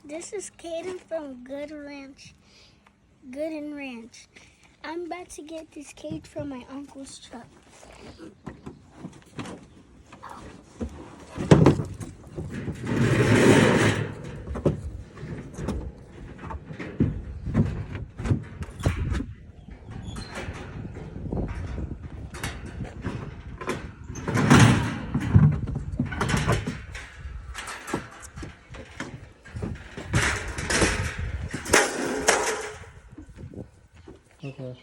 This is Kaiden from Gooden Ranch. I'm about to get this cage from my uncle's truck. Okay.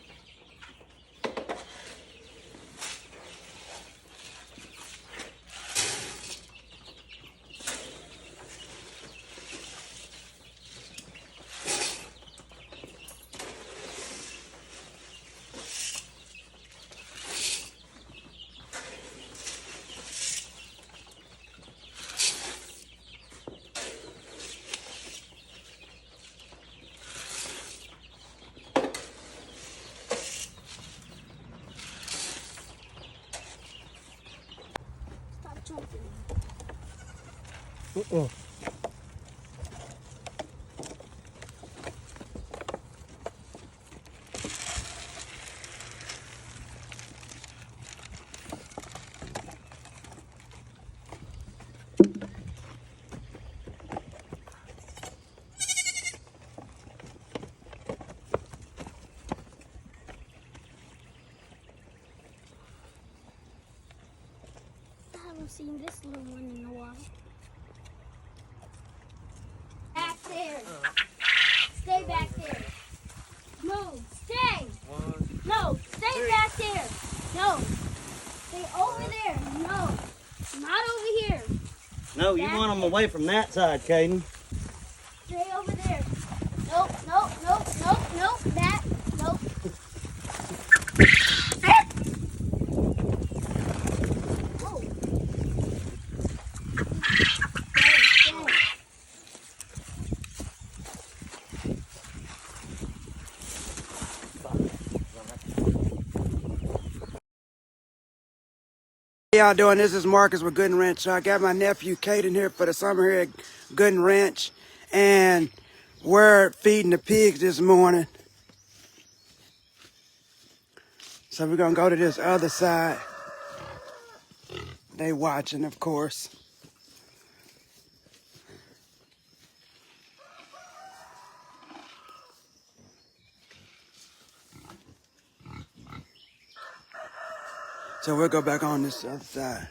Stop jumping. I haven't seen this little one in a while. Back there. Stay back there. No, stay. No, stay back there. No. Stay over there. No. Not over here. No, you want them away from that side, Kaiden. Stay over there. Nope, nope, nope, nope, nope. That, nope. Oh. Stay. How y'all doing? This is Marcus with Gooden Ranch. I got my nephew Kaiden here for the summer here at Gooden Ranch, and we're feeding the pigs this morning. So we're gonna go to this other side. They watching, of course. So we'll go back on this other side.